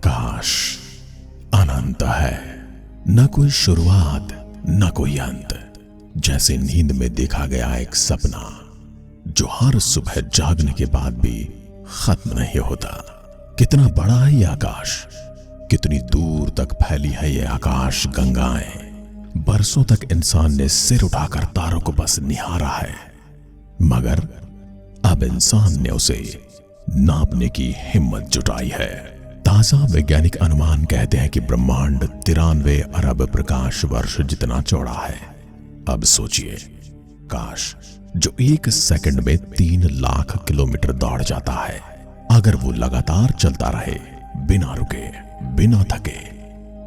आकाश अनंत है, न कोई शुरुआत न कोई अंत। जैसे नींद में देखा गया एक सपना जो हर सुबह जागने के बाद भी खत्म नहीं होता। कितना बड़ा है ये आकाश, कितनी दूर तक फैली है ये आकाश गंगाएं। बरसों तक इंसान ने सिर उठाकर तारों को बस निहारा है, मगर अब इंसान ने उसे नापने की हिम्मत जुटाई है। ताजा वैज्ञानिक अनुमान कहते हैं कि ब्रह्मांड 93 अरब प्रकाश वर्ष जितना चौड़ा है। अब सोचिए, काश जो एक सेकंड में 3 लाख किलोमीटर दौड़ जाता है, अगर वो लगातार चलता रहे बिना रुके बिना थके,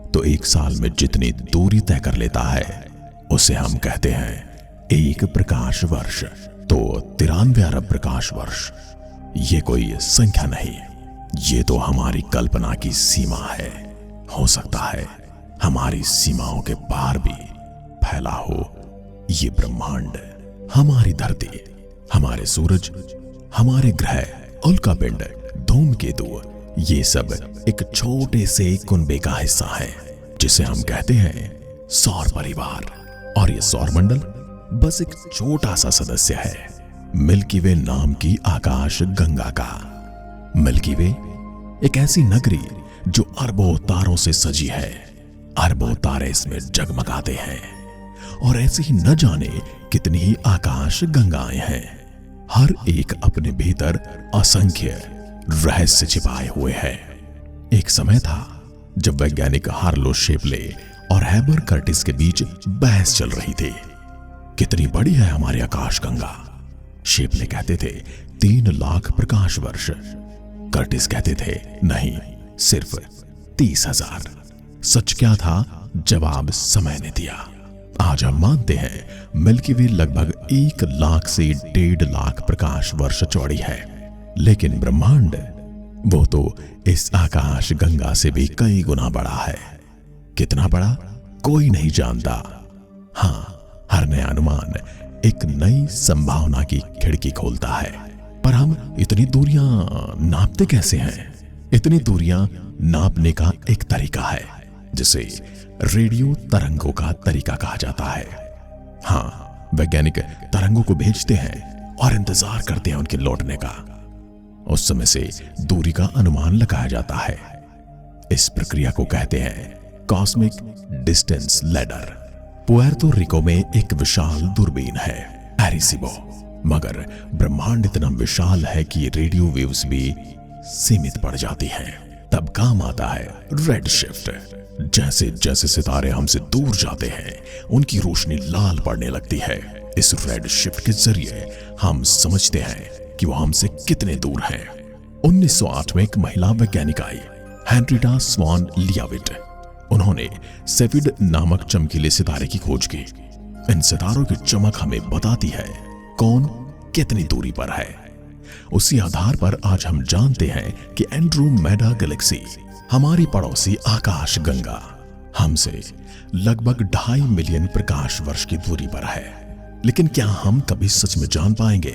तो एक साल में जितनी दूरी तय कर लेता है उसे हम कहते हैं 1 प्रकाश वर्ष। तो 93 अरब प्रकाश वर्ष ये कोई संख्या नहीं, ये तो हमारी कल्पना की सीमा है। हो सकता है हमारी सीमाओं के पार भी फैला हो ये ब्रह्मांड। हमारी धरती, हमारे सूरज, हमारे ग्रह, उल्कापिंड, धूमकेतु, ये सब एक छोटे से कुनबे का हिस्सा है जिसे हम कहते हैं सौर परिवार। और ये सौर मंडल बस एक छोटा सा सदस्य है मिल्की वे नाम की आकाश गंगा का। मिल्की वे एक ऐसी नगरी जो अरबों तारों से सजी है। अरबों तारे इसमें जगमगाते हैं और ऐसे ही न जाने कितनी ही आकाश गंगाएं हैं। हर एक अपने भीतर असंख्य रहस्य छिपाए हुए हैं। एक समय था जब वैज्ञानिक हार्लो शेपले और हेबर कर्टिस के बीच बहस चल रही थी, कितनी बड़ी है हमारी आकाश गंगा। शेपले कहते थे 3 लाख प्रकाश वर्ष, कर्टिस कहते थे नहीं, सिर्फ 30,000। सच क्या था? जवाब समय ने दिया। आज हम मानते हैं मिल्की वे लगभग 1 लाख से 1.5 लाख प्रकाश वर्ष चौड़ी है, लेकिन ब्रह्मांड वो तो इस आकाश गंगा से भी कई गुना बड़ा है। कितना बड़ा कोई नहीं जानता। हाँ, हर नया अनुमान एक नई संभावना की खिड़की खोलता है। पर हम इतनी दूरियां नापते कैसे हैं? इतनी दूरियां नापने का एक तरीका है जिसे रेडियो तरंगों का तरीका कहा जाता है। हाँ, वैज्ञानिक तरंगों को भेजते हैं और इंतजार करते हैं उनके लौटने का। उस समय से दूरी का अनुमान लगाया जाता है। इस प्रक्रिया को कहते हैं कॉस्मिक डिस्टेंस लैडर। पुएर्तो रिको में एक विशाल दूरबीन है, एरिसीबो, मगर ब्रह्मांड इतना विशाल है कि रेडियो वेव्स भी सीमित पड़ जाती हैं। तब काम आता है रेड शिफ्ट। जैसे जैसे सितारे हमसे दूर जाते हैं, उनकी रोशनी लाल पड़ने लगती है। इस रेड शिफ्ट के जरिए हम समझते हैं कि वो हमसे कितने दूर हैं। 1908 में एक महिला वैज्ञानिक आई, हेनरिटा स्वान लियाविट। उन्होंने सेफिड नामक चमकीले सितारे की खोज की। इन सितारों की चमक हमें बताती है कौन कितनी दूरी पर है। उसी आधार पर आज हम जानते हैं कि एंड्रोमेडा गैलेक्सी, हमारी पड़ोसी आकाश गंगा, हमसे लगभग 2.5 मिलियन प्रकाश वर्ष की दूरी पर है। लेकिन क्या हम कभी सच में जान पाएंगे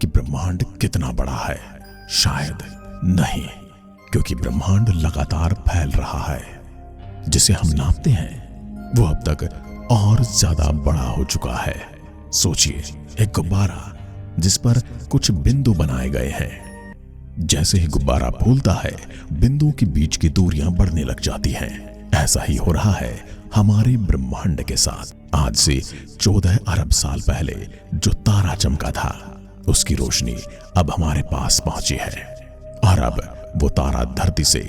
कि ब्रह्मांड कितना बड़ा है? शायद नहीं, क्योंकि ब्रह्मांड लगातार फैल रहा है। जिसे हम नापते हैं वो अब तक और ज्यादा बड़ा हो चुका है। सोचिए, एक गुब्बारा जिस पर कुछ बिंदु बनाए गए हैं। जैसे ही गुब्बारा फूलता है, बिंदुओं के बीच की दूरियां बढ़ने लग जाती हैं। ऐसा ही हो रहा है हमारे ब्रह्मांड के साथ। आज से 14 अरब साल पहले जो तारा चमका था, उसकी रोशनी अब हमारे पास पहुंची है और अब वो तारा धरती से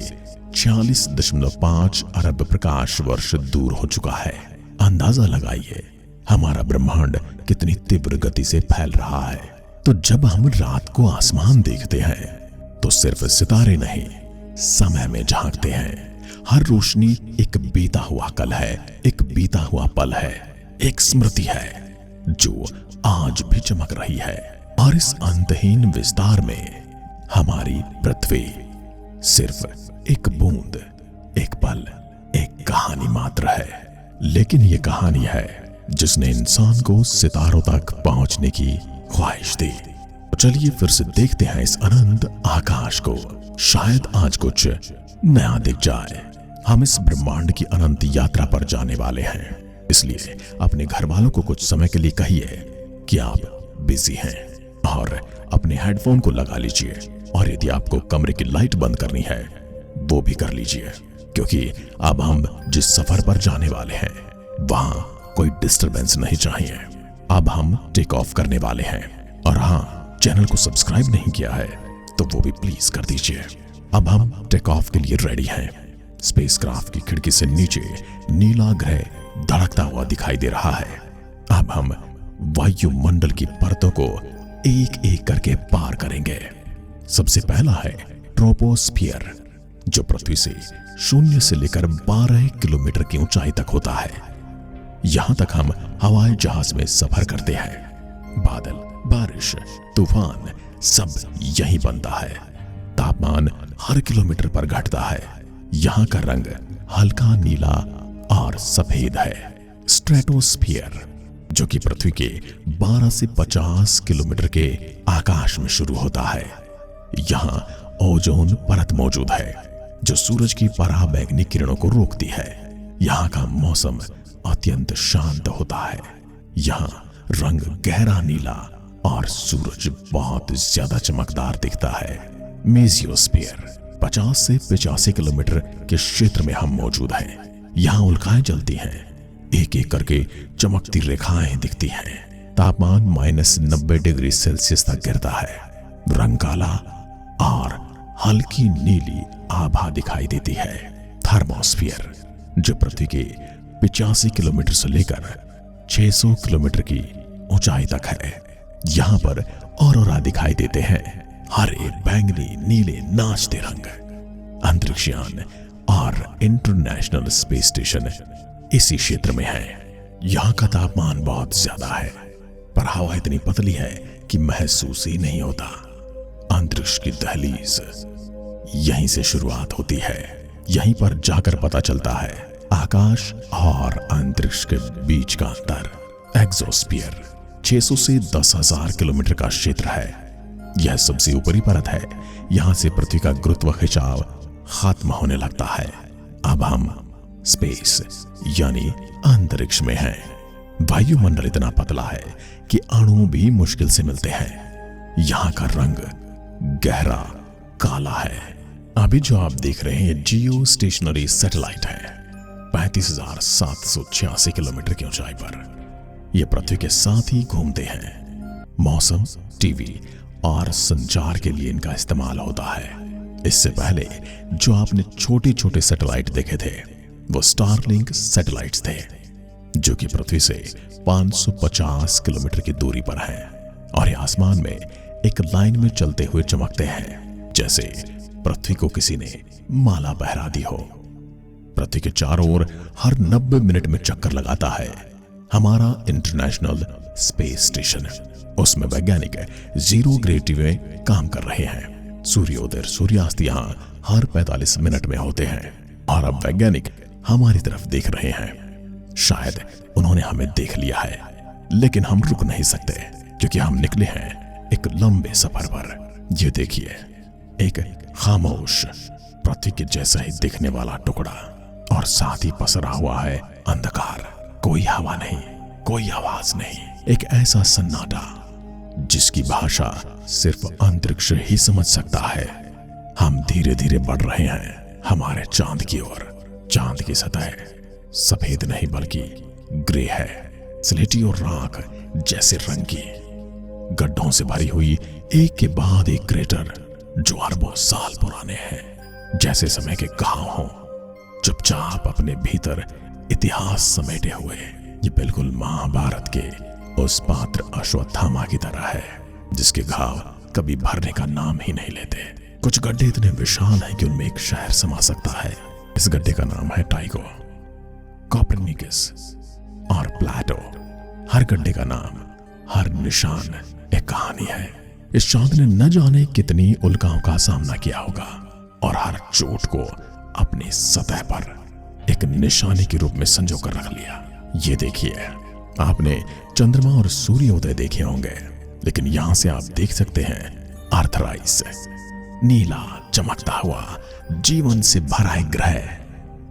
46.5 अरब प्रकाश वर्ष दूर हो चुका है। अंदाजा लगाइए हमारा ब्रह्मांड कितनी तीव्र गति से फैल रहा है। तो जब हम रात को आसमान देखते हैं तो सिर्फ सितारे नहीं, समय में झांकते हैं। हर रोशनी एक बीता हुआ कल है, एक बीता हुआ पल है, एक स्मृति है जो आज भी चमक रही है। और इस अंतहीन विस्तार में हमारी पृथ्वी सिर्फ एक बूंद, एक पल, एक कहानी मात्र है। लेकिन ये कहानी है जिसने इंसान को सितारों तक पहुंचने की ख्वाहिश दी। चलिए फिर से देखते हैं इस अनंत आकाश को, शायद आज कुछ नया दिख जाए। हम इस ब्रह्मांड की अनंत यात्रा पर जाने वाले हैं, इसलिए अपने घर वालों को कुछ समय के लिए कहिए कि आप बिजी हैं और अपने हेडफोन को लगा लीजिए, और यदि आपको कमरे की लाइट बंद करनी है वो भी कर लीजिए, क्योंकि अब हम जिस सफर पर जाने वाले हैं वहां कोई डिस्टरबेंस नहीं चाहिए। अब हम टेक ऑफ करने वाले हैं, और हाँ, चैनल को सब्सक्राइब नहीं किया है तो वो भी प्लीज कर दीजिए। अब हम टेक ऑफ के लिए रेडी हैं। स्पेसक्राफ्ट की खिड़की से नीचे नीला ग्रह धड़कता हुआ दिखाई दे रहा है। अब हम वायुमंडल की परतों को एक एक करके पार करेंगे। सबसे पहला है ट्रोपोस्फियर, जो पृथ्वी से 0 से लेकर 12 किलोमीटर की ऊंचाई तक होता है। यहां तक हम हवाई जहाज में सफर करते हैं। बादल, बारिश, तूफान सब यहीं बनता है। तापमान हर किलोमीटर पर घटता है। यहाँ का रंग हल्का नीला और सफेद है। स्ट्रेटोस्फियर, जो कि पृथ्वी के 12 से 50 किलोमीटर के आकाश में शुरू होता है। यहाँ ओजोन परत मौजूद है, जो सूरज की पराबैंगनी किरणों को रोकती है। यहाँ का मौसम अत्यंत शांत होता है। यहाँ रंग गहरा नीला और सूरज बहुत ज्यादा चमकदार दिखता है। मेजियोस्फीयर, 50 से 85 किलोमीटर के क्षेत्र में हम मौजूद हैं। यहाँ उल्काएं जलती हैं, एक एक करके चमकती रेखाएं दिखती हैं। तापमान -90 डिग्री सेल्सियस तक गिरता है। रंग काला और हल्की नीली आभा दिखाई देती है। थर्मोस्फीयर, जो पृथ्वी के 85 किलोमीटर से लेकर 600 किलोमीटर की ऊंचाई तक है। यहाँ पर ऑरोरा दिखाई देते हैं, हरे, बैंगनी, नीले नाचते रंग। अंतरिक्षयान और इंटरनेशनल स्पेस स्टेशन इसी क्षेत्र में है। यहाँ का तापमान बहुत ज्यादा है, पर हवा इतनी पतली है कि महसूस ही नहीं होता। अंतरिक्ष की दहलीज यहीं से शुरुआत होती है। यहीं पर जाकर पता चलता है आकाश और अंतरिक्ष के बीच का अंतर। एक्सोस्फीयर 600 से 10,000 किलोमीटर का क्षेत्र है। यह सबसे ऊपरी परत है। यहां से पृथ्वी का गुरुत्व खिंचाव खत्म होने लगता है। अब हम स्पेस यानी अंतरिक्ष में हैं। वायुमंडल इतना पतला है कि अणु भी मुश्किल से मिलते हैं। यहाँ का रंग गहरा काला है। अभी जो आप देख रहे हैं जियो स्टेशनरी सैटेलाइट है। 35,786 किलोमीटर की ऊंचाई पर यह पृथ्वी के साथ ही घूमते हैं। मौसम, टीवी और संचार के लिए इनका इस्तेमाल होता है। इससे पहले जो आपने छोटे छोटे सैटेलाइट देखे थे वो स्टारलिंक सैटेलाइट्स थे, जो कि पृथ्वी से 550 किलोमीटर की दूरी पर हैं और ये आसमान में एक लाइन में चलते हुए चमकते हैं, जैसे पृथ्वी को किसी ने माला पहरा दी हो। पृथ्वी के चारों ओर हर 90 मिनट में चक्कर लगाता है हमारा इंटरनेशनल स्पेस स्टेशन। उसमें वैज्ञानिक जीरो ग्रेविटी में काम कर रहे हैं। सूर्योदय, सूर्यास्त यहाँ हर 45 मिनट में होते हैं, और अब वैज्ञानिक हमारी तरफ देख रहे हैं। शायद उन्होंने हमें देख लिया है, लेकिन हम रुक नहीं सकते, क्योंकि हम निकले हैं एक लंबे सफर पर। ये देखिए, एक खामोश पृथ्वी के जैसा ही दिखने वाला टुकड़ा, और साथ ही पसरा हुआ है अंधकार। कोई हवा नहीं, कोई आवाज नहीं, एक ऐसा सन्नाटा जिसकी भाषा सिर्फ अंतरिक्ष ही समझ सकता है। हम धीरे धीरे बढ़ रहे हैं हमारे चांद की ओर। चांद की सतह सफेद नहीं बल्कि ग्रे है, स्लेटी और राख जैसे रंग की। गड्ढों से भरी हुई एक के बाद एक क्रेटर जो अरबों साल पुराने हैं, जैसे समय के घाव हों, चुपचाप अपने भीतर इतिहास समेटे हुए। ये बिल्कुल महाभारत के उस पात्र अश्वत्थामा की तरह है, जिसके घाव कभी भरने का नाम ही नहीं लेते। कुछ गड्ढे इतने विशाल हैं कि उनमें एक शहर समा सकता है। इस गड्ढे का नाम है टाइगो, कोपरनिकस और प्लेटो। हर गड्ढे का नाम, हर निशान एक कहानी है। इस चांद ने न जाने कितनी उल्काओं का सामना किया होगा, और हर चोट को अपनी सतह पर एक निशानी के रूप में संजो कर रख लिया। ये देखिए, आपने चंद्रमा और सूर्योदय देखे होंगे, लेकिन यहां से आप देख सकते हैं अर्थराइस, नीला चमकता हुआ जीवन से भरा एक ग्रह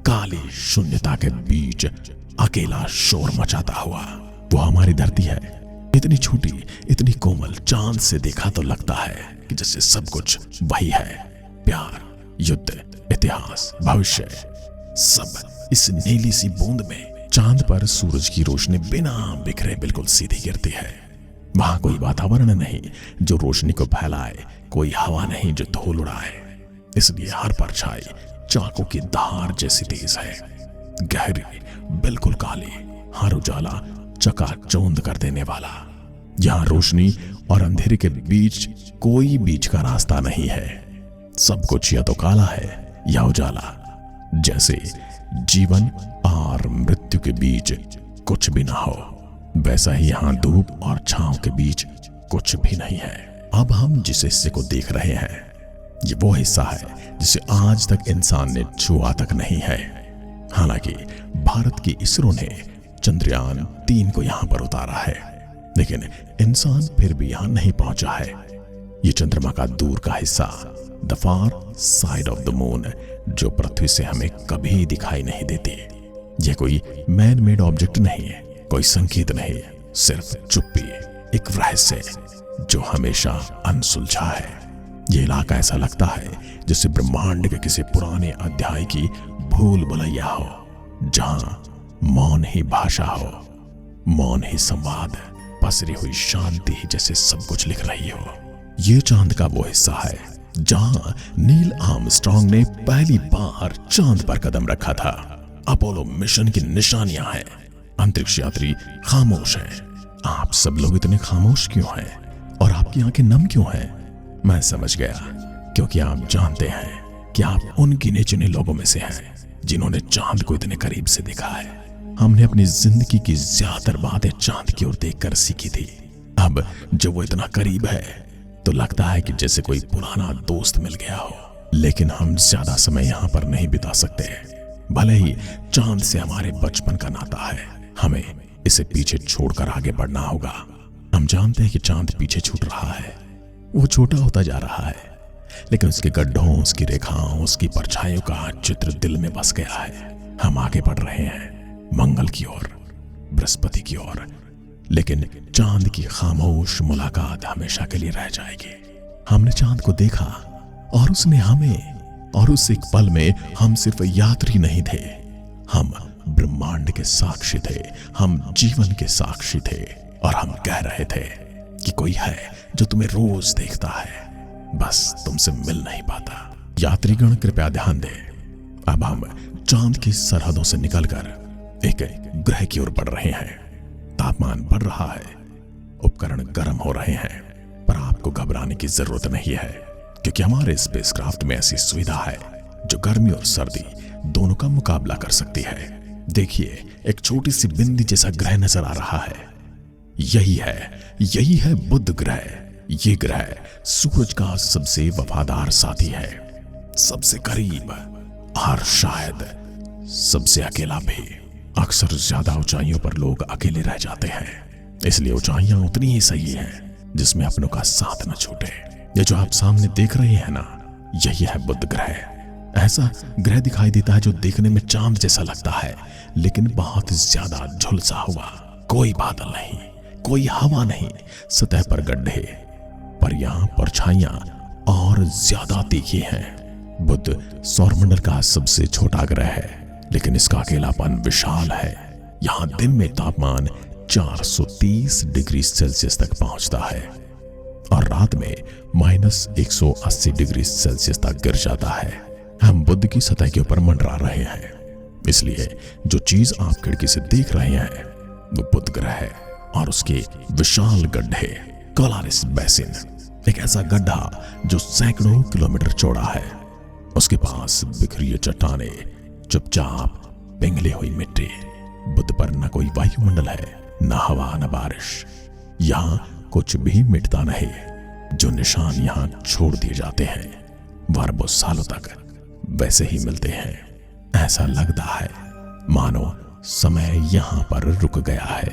काली शून्यता के बीच अकेला शोर मचाता हुआ। वो हमारी धरती है, इतनी छोटी, इतनी कोमल। चांद से देखा तो लगता है कि जैसे सब कुछ वही है। प्यार, युद्ध, इतिहास, भविष्य, सब इस नीली सी बूंद में। चांद पर सूरज की रोशनी बिना बिखरे बिल्कुल सीधी गिरती है। वहां कोई वातावरण नहीं जो रोशनी को फैलाए, कोई हवा नहीं जो धूल उड़ाए, इसलिए हर परछाई चाकू की धार जैसी तेज है, गहरी, बिल्कुल काली, हर उजाला चकाचौंध कर देने वाला। यहां रोशनी और अंधेरे के बीच कोई बीच का रास्ता नहीं है। सब कुछ या तो काला है या उजाला। जैसे जीवन और मृत्यु के बीच कुछ भी ना हो, वैसा ही यहां धूप और छांव के बीच कुछ भी नहीं है। अब हम जिस हिस्से को देख रहे हैं, ये वो हिस्सा है जिसे आज तक इंसान ने छुआ तक नहीं है। हालांकि भारत की इसरो ने चंद्रयान 3 को यहां पर उतारा है, लेकिन इंसान फिर भी यहां नहीं पहुंचा है। ये चंद्रमा का दूर का हिस्सा, the far side of the moon, जो पृथ्वी से हमें कभी दिखाई नहीं देती। यह कोई मैन मेड ऑब्जेक्ट नहीं है, कोई संकेत नहीं, सिर्फ चुप्पी, एक रहस्य जो हमेशा अनसुलझा है। यह इलाका ऐसा लगता है जैसे ब्रह्मांड के किसी पुराने अध्याय की भूल भुलैया हो, जहां मौन ही भाषा हो, मौन ही संवाद, पसरी हुई शांति ही जैसे सब कुछ लिख रही हो। ये चांद का वो हिस्सा है जहां नील आर्मस्ट्रांग ने पहली बार चांद पर कदम रखा था। अपोलो मिशन की निशानियां हैं। अंतरिक्ष यात्री खामोश हैं। आप सब लोग इतने खामोश क्यों हैं और आपकी आंखें नम क्यों हैं? मैं समझ गया, क्योंकि आप जानते हैं कि आप उन गिने चुने लोगों में से हैं जिन्होंने चांद को इतने करीब से देखा है। हमने अपनी जिंदगी की ज्यादातर बातें चांद की ओर देखकर सीखी थी। अब जब वो इतना करीब है तो लगता है कि जैसे कोई पुराना दोस्त मिल गया हो, लेकिन हम ज्यादा समय यहाँ पर नहीं बिता सकते। भले ही चांद से हमारे बचपन का नाता है, हमें इसे पीछे छोड़कर आगे बढ़ना होगा। हम जानते हैं कि चांद पीछे छूट रहा है, वो छोटा होता जा रहा है, लेकिन उसके गड्ढों, उसकी रेखाओं, उसकी परछाइयों का चित्र दिल में बस गया है। हम आगे बढ़ रहे हैं मंगल की ओर, बृहस्पति की ओर, लेकिन चांद की खामोश मुलाकात हमेशा के लिए रह जाएगी। हमने चांद को देखा और उसने हमें, और उस एक पल में हम सिर्फ यात्री नहीं थे, हम ब्रह्मांड के साक्षी थे, हम जीवन के साक्षी थे। और हम कह रहे थे कि कोई है जो तुम्हें रोज देखता है, बस तुमसे मिल नहीं पाता। यात्रीगण कृपया ध्यान दें। अब हम चांद की सरहदों से निकलकर एक ग्रह की ओर बढ़ रहे हैं। तापमान बढ़ रहा है, उपकरण गर्म हो रहे हैं, पर आपको घबराने की जरूरत नहीं है, क्योंकि हमारे स्पेसक्राफ्ट में ऐसी सुविधा है जो गर्मी और सर्दी दोनों का मुकाबला कर सकती है। देखिए, एक छोटी सी बिंदी जैसा ग्रह नजर आ रहा है। यही है बुध ग्रह। ये ग्रह सूरज का सबसे वफादार साथी है, सबसे करीब और शायद सबसे अकेला भी। अक्सर ज्यादा ऊंचाइयों पर लोग अकेले रह जाते हैं, इसलिए ऊंचाइयां उतनी ही सही हैं जिसमें अपनों का साथ न छूटे। ये जो आप सामने देख रहे हैं ना, यही है बुध ग्रह। ऐसा ग्रह दिखाई देता है जो देखने में चांद जैसा लगता है, लेकिन बहुत ज्यादा झुलसा हुआ। कोई बादल नहीं, कोई हवा नहीं, सतह पर गड्ढे, पर यहां परछाइयां और ज्यादा तीखी हैं। बुध सौरमंडल का सबसे छोटा ग्रह है, लेकिन इसका अकेलापन विशाल है। यहां दिन में तापमान 430 डिग्री सेल्सियस तक पहुंचता है और रात में -180 डिग्री सेल्सियस तक गिर जाता है। हम बुध की सतह के ऊपर मंडरा रहे हैं, इसलिए जो चीज आप खिड़की से देख रहे हैं वो बुध ग्रह है और उसके विशाल गड्ढे, कोलारिस बेसिन, एक ऐसा गड्ढा जो सैकड़ों किलोमीटर चौड़ा है। उसके पास बिखरी चट्टाने, चुपचाप पिघली हुई मिट्टी। बुध पर न कोई वायुमंडल है, न हवा, न बारिश। यहां कुछ भी मिटता नहीं। जो निशान यहां छोड़ दिए जाते हैं वह अरबों सालों तक वैसे ही मिलते हैं। ऐसा लगता है मानो समय यहां पर रुक गया है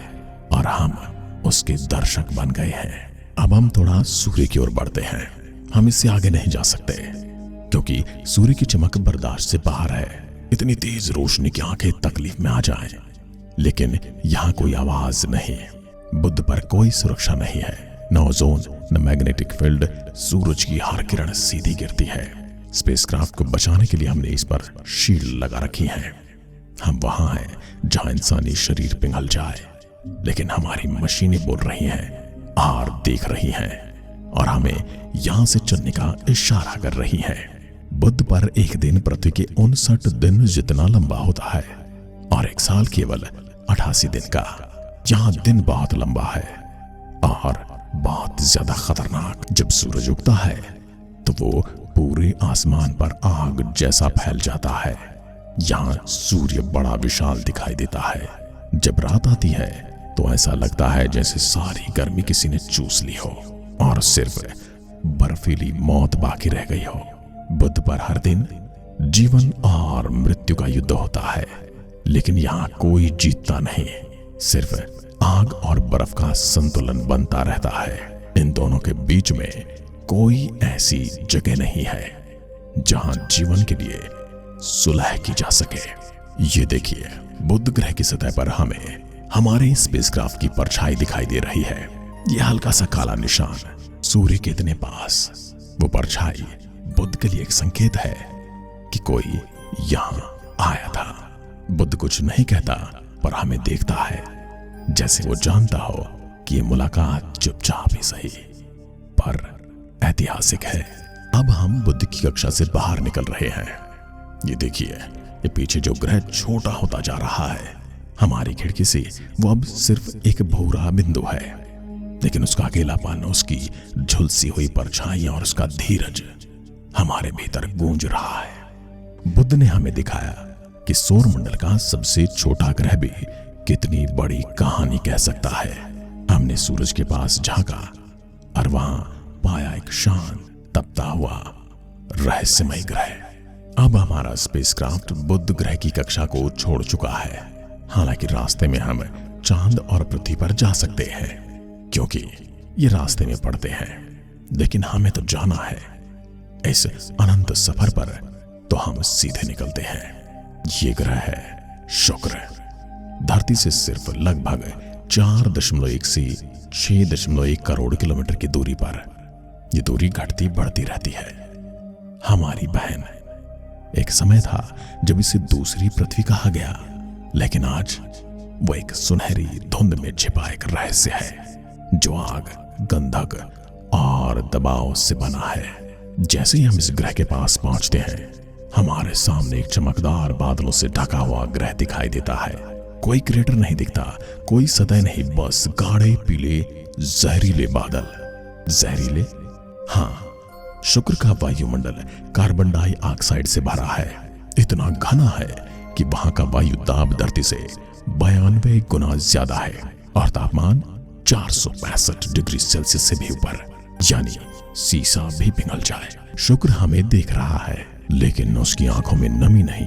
और हम उसके दर्शक बन गए हैं। अब हम थोड़ा सूर्य की ओर बढ़ते हैं। हम इससे आगे नहीं जा सकते क्योंकि सूर्य की चमक बर्दाश्त से बाहर है। इतनी तेज रोशनी की आंखें तकलीफ में आ जाएं। लेकिन यहाँ कोई आवाज नहीं। बुध पर कोई सुरक्षा नहीं है, न ओजोन न मैग्नेटिक फील्ड। सूरज की हर किरण सीधी गिरती है। स्पेसक्राफ्ट को बचाने के लिए हमने इस पर शील्ड लगा रखी है। हम वहां हैं जहां इंसानी शरीर पिघल जाए, लेकिन हमारी मशीनें बोल रही हैं और देख रही हैं और हमें यहां से चलने का इशारा कर रही हैं। बुध पर एक दिन पृथ्वी के 59 दिन जितना लंबा होता है और एक साल केवल 88 दिन का। यहाँ दिन बहुत लंबा है और बहुत ज्यादा खतरनाक। जब सूरज उगता है तो वो पूरे आसमान पर आग जैसा फैल जाता है। यहाँ सूर्य बड़ा विशाल दिखाई देता है। जब रात आती है तो ऐसा लगता है जैसे सारी गर्मी किसी ने चूस ली हो और सिर्फ बर्फीली मौत बाकी रह गई हो। बुध पर हर दिन जीवन और मृत्यु का युद्ध होता है, लेकिन यहाँ कोई जीतता नहीं। सिर्फ आग और बर्फ का संतुलन बनता रहता है। इन दोनों के बीच में कोई ऐसी जगह नहीं है जहां जीवन के लिए सुलह की जा सके। ये देखिए, बुध ग्रह की सतह पर हमें हमारे स्पेसक्राफ्ट की परछाई दिखाई दे रही है। यह हल्का सा काला निशान सूर्य के इतने पास। वो परछाई बुध के लिए एक संकेत है कि कोई यहां आया था। बुध कुछ नहीं कहता, पर हमें देखता है जैसे वो जानता हो कि ये मुलाकात चुपचाप ही सही पर ऐतिहासिक है। अब हम बुध की कक्षा से बाहर निकल रहे हैं। ये देखिए, ये पीछे जो ग्रह छोटा होता जा रहा है, हमारी खिड़की से वो अब सिर्फ एक भूरा बिंदु है, लेकिन उसका अकेलापन, उसकी झुलसी हुई परछाइयां और उसका धीरज हमारे भीतर गूंज रहा है। बुध ने हमें दिखाया कि सौर मंडल का सबसे छोटा ग्रह भी कितनी बड़ी कहानी कह सकता है। हमने सूरज के पास झांका और वहां पाया एक शांत तपता हुआ रहस्यमय ग्रह। अब हमारा स्पेसक्राफ्ट बुध ग्रह की कक्षा को छोड़ चुका है। हालांकि रास्ते में हम चांद और पृथ्वी पर जा सकते हैं क्योंकि ये रास्ते में पड़ते हैं, लेकिन हमें तो जाना है। इस अनंत सफर पर तो हम सीधे निकलते हैं। ये ग्रह है शुक्र। धरती से सिर्फ लगभग 4.1 से 6.1 करोड़ किलोमीटर की दूरी पर। ये दूरी घटती बढ़ती रहती है। हमारी बहन। एक समय था जब इसे दूसरी पृथ्वी कहा गया, लेकिन आज वो एक सुनहरी धुंध में छिपा एक रहस्य है जो आग, गंधक और दबाव से बना है। जैसे ही हम इस ग्रह के पास पहुंचते हैं, हमारे सामने एक चमकदार बादलों से ढका हुआ ग्रह दिखाई देता है। कोई क्रेटर नहीं दिखता, कोई सतह नहीं, बस गाढ़े पीले जहरीले बादल। जहरीले? हाँ, शुक्र का वायुमंडल कार्बन डाइऑक्साइड से भरा है। इतना घना है कि वहां का वायु दाब धरती से 92 गुना ज्यादा है और तापमान 465 डिग्री सेल्सियस से भी ऊपर, यानी शीशा भी पिघल जाए। शुक्र हमें देख रहा है, लेकिन उसकी आंखों में नमी नहीं,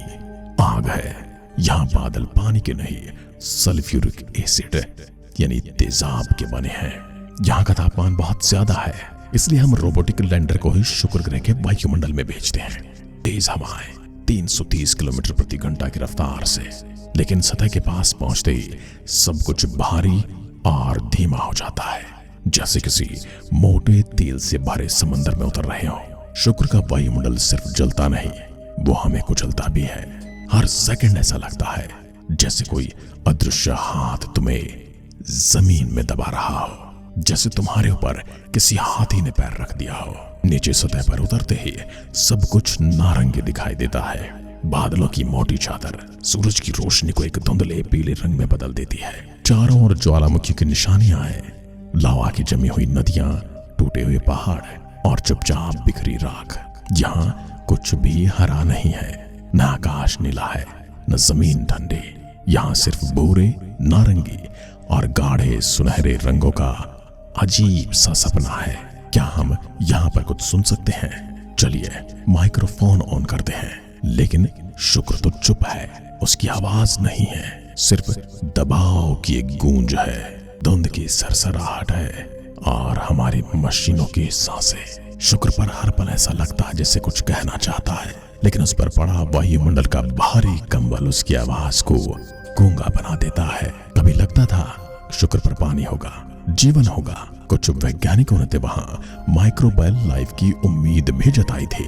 आग है। यहाँ बादल पानी के नहीं, सल्फ्यूरिक एसिड यानी तेजाब के बने हैं। यहाँ का तापमान बहुत ज्यादा है, इसलिए हम रोबोटिक लैंडर को ही शुक्र ग्रह के वायुमंडल में भेजते हैं। तेज हवाएं 330 किलोमीटर प्रति घंटा की रफ्तार से, लेकिन सतह के पास पहुंचते ही सब कुछ भारी और धीमा हो जाता है, जैसे किसी मोटे तेल से भरे समंदर में उतर रहे हो। शुक्र का वायुमंडल सिर्फ जलता नहीं, वो हमें कुचलता भी है। हर सेकंड ऐसा लगता है जैसे कोई अदृश्य हाथ तुम्हें जमीन में दबा रहा हो, जैसे तुम्हारे ऊपर किसी हाथी ने पैर रख दिया हो। नीचे सतह पर उतरते ही सब कुछ नारंगी दिखाई देता है। बादलों की मोटी चादर सूरज की रोशनी को एक धुंधले पीले रंग में बदल देती है। चारों ओर ज्वालामुखी की निशानियां हैं, लावा की जमी हुई नदियां, टूटे हुए पहाड़ और चुपचाप बिखरी राख। यहाँ कुछ भी हरा नहीं है, न आकाश नीला है, न जमीन ठंडी। यहाँ सिर्फ भूरे, नारंगी और गाढ़े सुनहरे रंगों का अजीब सा सपना है। क्या हम यहाँ पर कुछ सुन सकते हैं? चलिए माइक्रोफोन ऑन करते हैं। लेकिन शुक्र तो चुप है, उसकी आवाज नहीं है, सिर्फ दबाव की एक गूंज है। धुंध की सरसराहट है और हमारी मशीनों की सांसें। शुक्र पर हर पल ऐसा लगता है जैसे कुछ कहना चाहता है, लेकिन उस पर पड़ा वायुमंडल का भारी कंबल उसकी आवाज को गूंगा बना देता है। कभी लगता था शुक्र पर पानी होगा, जीवन होगा। कुछ वैज्ञानिकों ने वहां माइक्रोबायल लाइफ की उम्मीद भी जताई थी,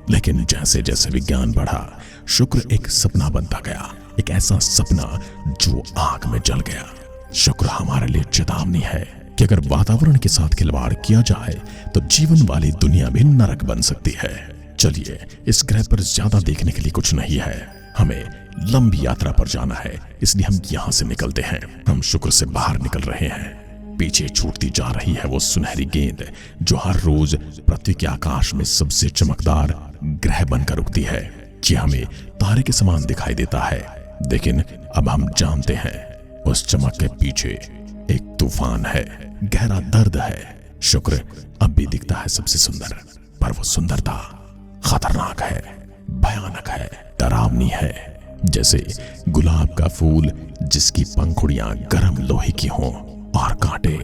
लेकिन जैसे जैसे विज्ञान बढ़ा, शुक्र एक सपना बनता गया, एक ऐसा सपना जो आग में जल गया। शुक्र हमारे लिए चेतावनी है कि अगर वातावरण के साथ खिलवाड़ किया जाए तो जीवन वाली दुनिया भी नरक बन सकती है। चलिए, इस ग्रह पर ज्यादा देखने के लिए कुछ नहीं है, हमें लंबी यात्रा पर जाना है, इसलिए हम यहाँ से निकलते हैं। हम शुक्र से बाहर निकल रहे हैं। पीछे छूटती जा रही है वो सुनहरी गेंद जो हर रोज पृथ्वी के आकाश में सबसे चमकदार ग्रह बनकर उगती है। ये हमें तारे के समान दिखाई देता है, लेकिन अब हम जानते हैं उस चमक के पीछे एक तूफान है, गहरा दर्द है। शुक्र अब भी दिखता है सबसे सुंदर, पर वो सुंदरता खतरनाक है, भयानक है, डरावनी है, जैसे गुलाब का फूल जिसकी पंखुड़ियां गर्म लोहे की हों और कांटे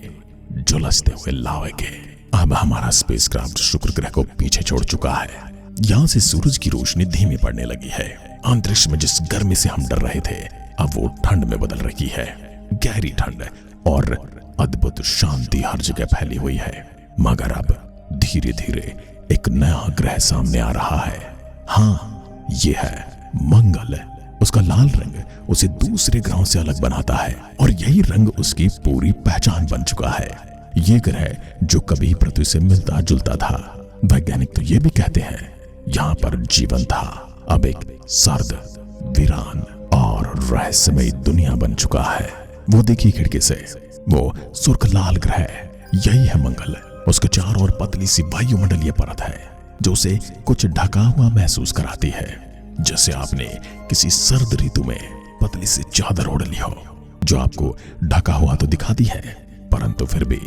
झुलसते हुए लावे के। अब हमारा स्पेसक्राफ्ट शुक्र ग्रह को पीछे छोड़ चुका है। यहाँ से सूरज की रोशनी धीमी पड़ने लगी है। अंतरिक्ष में जिस गर्मी से हम डर रहे थे, अब वो ठंड में बदल रही है। गहरी ठंड और अद्भुत शांति हर जगह फैली हुई है। मगर अब धीरे धीरे एक नया ग्रह सामने आ रहा है। हाँ, ये है मंगल। उसका लाल रंग उसे दूसरे ग्रहों से अलग बनाता है और यही रंग उसकी पूरी पहचान बन चुका है। ये ग्रह जो कभी पृथ्वी से मिलता जुलता था, वैज्ञानिक तो ये भी कहते हैं यहाँ पर जीवन था, अब एक सर्द, वीरान और रहस्यमयी दुनिया बन चुका है। वो देखिए खिड़की से, वो सुर्ख लाल ग्रह, यही है मंगल। उसके चारों ओर पतली सी वायुमंडलीय परत है जो उसे कुछ ढका हुआ महसूस कराती है, जैसे आपने किसी सर्द ऋतु में पतली सी चादर ओढ़ ली हो जो आपको ढका हुआ तो दिखाती है, परंतु फिर भी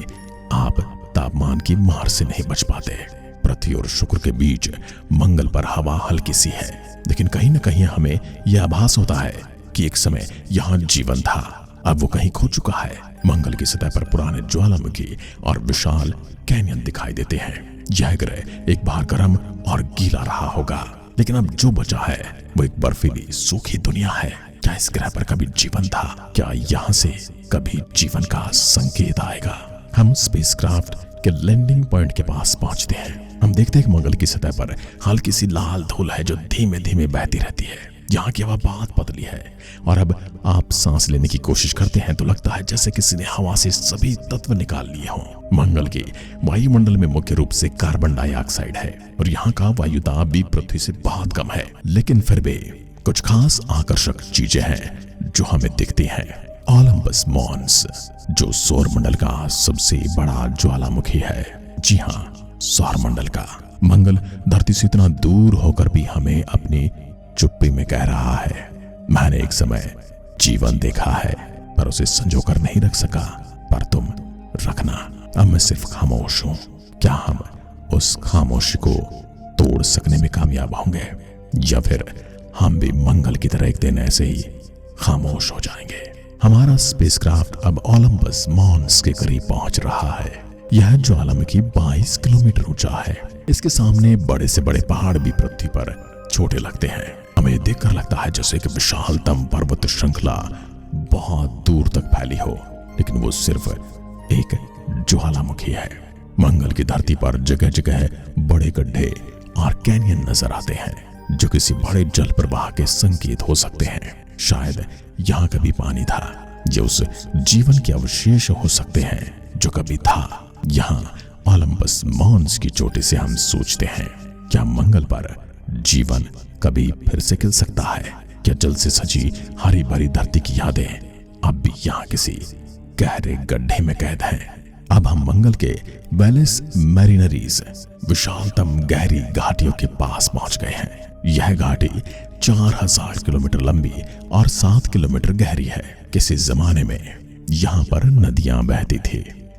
आप तापमान की मार से नहीं बच पाते। पृथ्वी और शुक्र के बीच मंगल पर हवा हल्की सी है, लेकिन कहीं न कहीं हमें यह आभास होता है कि एक समय यहाँ जीवन था, अब वो कहीं खो चुका है। मंगल की सतह पर पुराने ज्वालामुखी और विशाल कैनियन दिखाई देते हैं। यह ग्रह एक बार गर्म और गीला रहा होगा, लेकिन अब जो बचा है वो एक बर्फीली सूखी दुनिया है। क्या इस ग्रह पर कभी जीवन था? क्या यहाँ से कभी जीवन का संकेत आएगा? हम स्पेसक्राफ्ट के लैंडिंग पॉइंट के पास पहुंचते हैं। हम देखते हैं कि मंगल की सतह पर हल्की सी लाल धूल है जो धीमे धीमे बहती रहती है। यहाँ की हवा बहुत पतली है और अब आप सांस लेने की कोशिश करते हैं तो लगता है जैसे किसी ने हवा से सभी तत्व निकाल लिए हों। मंगल के वायुमंडल में मुख्य रूप से कार्बन डाइऑक्साइड है और यहाँ का वायुदाब भी पृथ्वी से बहुत कम है, लेकिन फिर भी कुछ खास आकर्षक चीजें हैं जो हमें दिखती हैं। ओलंपस मॉन्स, जो सौरमंडल का सबसे बड़ा ज्वालामुखी है। जी हाँ, सौरमंडल का। मंगल धरती से इतना दूर होकर भी हमें अपनी चुप्पी में कह रहा है, मैंने एक समय जीवन देखा है पर उसे संजो कर नहीं रख सका, पर तुम रखना। अब मैं सिर्फ खामोश हूं। क्या हम उस खामोशी को तोड़ सकने में कामयाब होंगे, या फिर हम भी मंगल की तरह एक दिन ऐसे ही खामोश हो जाएंगे? हमारा स्पेसक्राफ्ट अब ओलंपस मॉन्स के करीब पहुंच रहा है। यह ज्वालामुखी 22 किलोमीटर ऊंचा है। इसके सामने बड़े से बड़े पहाड़ भी पृथ्वी पर छोटे लगते हैं। हमें देखकर लगता है जैसे कि विशालतम पर्वत श्रृंखला बहुत दूर तक फैली हो, लेकिन वो सिर्फ एक ज्वालामुखी है। मंगल की धरती पर जगह जगह बड़े गड्ढे और कैनियन नजर आते हैं जो किसी बड़े जल प्रवाह के संकेत हो सकते हैं। शायद यहाँ कभी पानी था, जो उस जीवन के अवशेष हो सकते हैं जो कभी था। यहाँ ओलंपस मॉन्स की चोटी से हम सोचते हैं, क्या मंगल पर जीवन कभी फिर से खिल सकता है? क्या जल से सजी हरी भरी धरती की यादें अब भी यहाँ किसी गहरे गड्ढे में कैद हैं? अब हम मंगल के वेलिस मैरिनरीज, विशालतम गहरी घाटियों के पास पहुंच गए हैं। यह घाटी 4000 किलोमीटर लंबी और 7 किलोमीटर गहरी है। किसी जमाने में यहाँ पर नदियां बहती थी,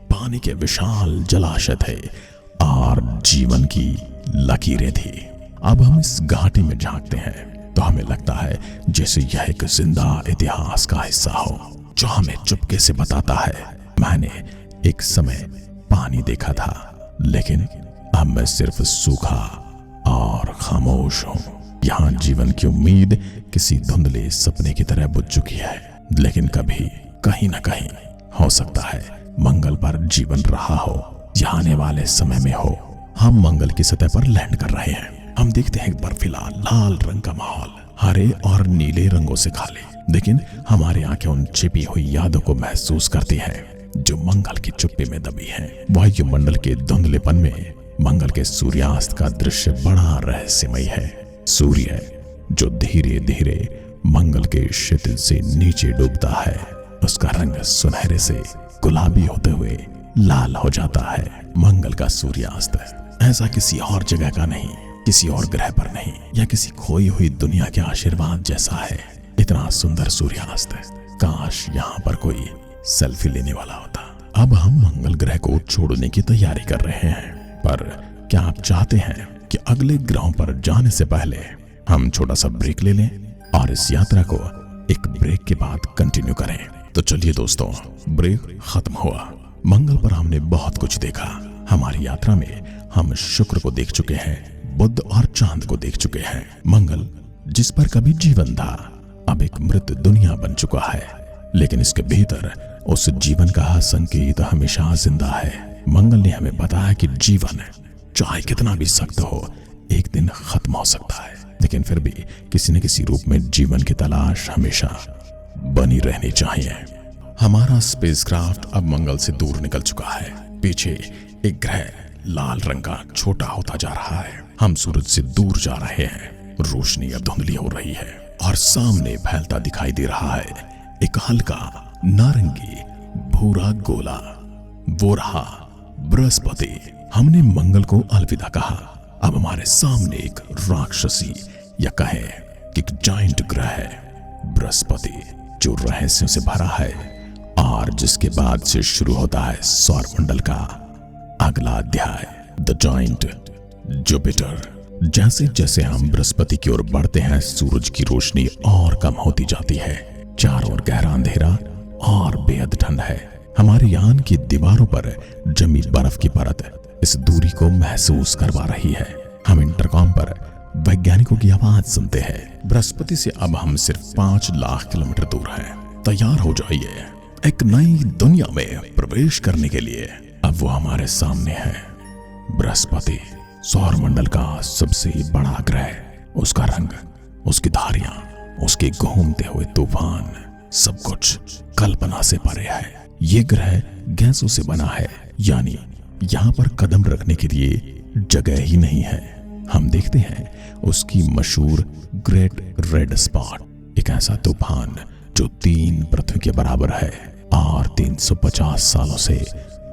पानी के विशाल जलाशय थे और जीवन की लकीरें थी। अब हम इस घाटी में झांकते हैं तो हमें लगता है जैसे यह एक जिंदा इतिहास का हिस्सा हो जो हमें चुपके से बताता है, मैंने एक समय पानी देखा था, लेकिन अब मैं सिर्फ सूखा और खामोश हूँ। यहाँ जीवन की उम्मीद किसी धुंधले सपने की तरह बुझ चुकी है, लेकिन कभी कहीं न कहीं हो सकता है मंगल पर जीवन रहा हो या आने वाले समय में हो। हम मंगल की सतह पर लैंड कर रहे हैं। हम देखते हैं बर्फीला लाल रंग का माहौल, हरे और नीले रंगों से खाली, लेकिन हमारी आंखें उन छिपी हुई यादों को महसूस करती हैं जो मंगल की चुप्पी में दबी हैं। वायुमंडल के धुंधलेपन में मंगल के सूर्यास्त का दृश्य बड़ा रहस्यमय है। सूर्य जो धीरे धीरे मंगल के क्षितिज से नीचे डूबता है, उसका रंग सुनहरे से गुलाबी होते हुए लाल हो जाता है। मंगल का सूर्यास्त ऐसा किसी और जगह का नहीं, किसी और ग्रह पर नहीं, या किसी खोई हुई दुनिया के आशीर्वाद जैसा है। इतना सुंदर सूर्यास्त, काश यहाँ पर कोई सेल्फी लेने वाला होता। अब हम मंगल ग्रह को छोड़ने की तैयारी कर रहे हैं, पर क्या आप चाहते हैं कि अगले ग्रहों पर जाने से पहले हम छोटा सा ब्रेक ले लें और इस यात्रा को एक ब्रेक के बाद कंटिन्यू करें? तो चलिए दोस्तों, ब्रेक खत्म हुआ। मंगल पर हमने बहुत कुछ देखा। हमारी यात्रा में हम शुक्र को देख चुके हैं, बुध और चांद को देख चुके हैं। मंगल जिस पर कभी जीवन था, अब एक मृत दुनिया बन चुका है, लेकिन इसके भीतर उस जीवन का संकेत हमेशा जिंदा है। मंगल ने हमें बताया कि जीवन चाहे कितना भी सख्त हो, एक दिन खत्म हो सकता है, लेकिन फिर भी किसी न किसी रूप में जीवन की तलाश हमेशा बनी रहनी चाहिए। हमारा स्पेसक्राफ्ट अब मंगल से दूर निकल चुका है। पीछे एक ग्रह लाल रंग का छोटा होता जा रहा है। हम सूरज से दूर जा रहे हैं। रोशनी अब धुंधली हो रही है और सामने फैलता दिखाई दे रहा है एक हल्का नारंगी भूरा गोला। वो रहा बृहस्पति। हमने मंगल को अलविदा कहा। अब हमारे सामने एक राक्षसी या कहे कि एक जायंट ग्रह है बृहस्पति, जो रहस्यों से भरा है और जिसके बाद से शुरू होता है सौरमंडल का अगला अध्याय, द जायंट जुपिटर। जैसे जैसे हम बृहस्पति की ओर बढ़ते हैं, सूरज की रोशनी और कम होती जाती है। चारों ओर गहरा अंधेरा और बेहद ठंड है। हमारे यान की दीवारों पर जमी बर्फ की परत इस दूरी को महसूस करवा रही है। हम इंटरकॉम पर वैज्ञानिकों की आवाज सुनते हैं। बृहस्पति से अब हम सिर्फ 5 लाख किलोमीटर दूर हैं। तैयार हो जाइए एक नई दुनिया में प्रवेश करने के लिए। अब वो हमारे सामने है। बृहस्पति सौरमंडल का सबसे बड़ा ग्रह, उसका रंग, उसकी धारियां, उसके घूमते हुए तूफान, सब कुछ कल्पना से परे है। ये ग्रह गैसों से बना है, यानी यहाँ पर कदम रखने के लिए जगह ही नहीं है। हम देखते हैं उसकी मशहूर ग्रेट रेड स्पॉट, एक ऐसा तूफान जो 3 पृथ्वी के बराबर है और 350 सालों से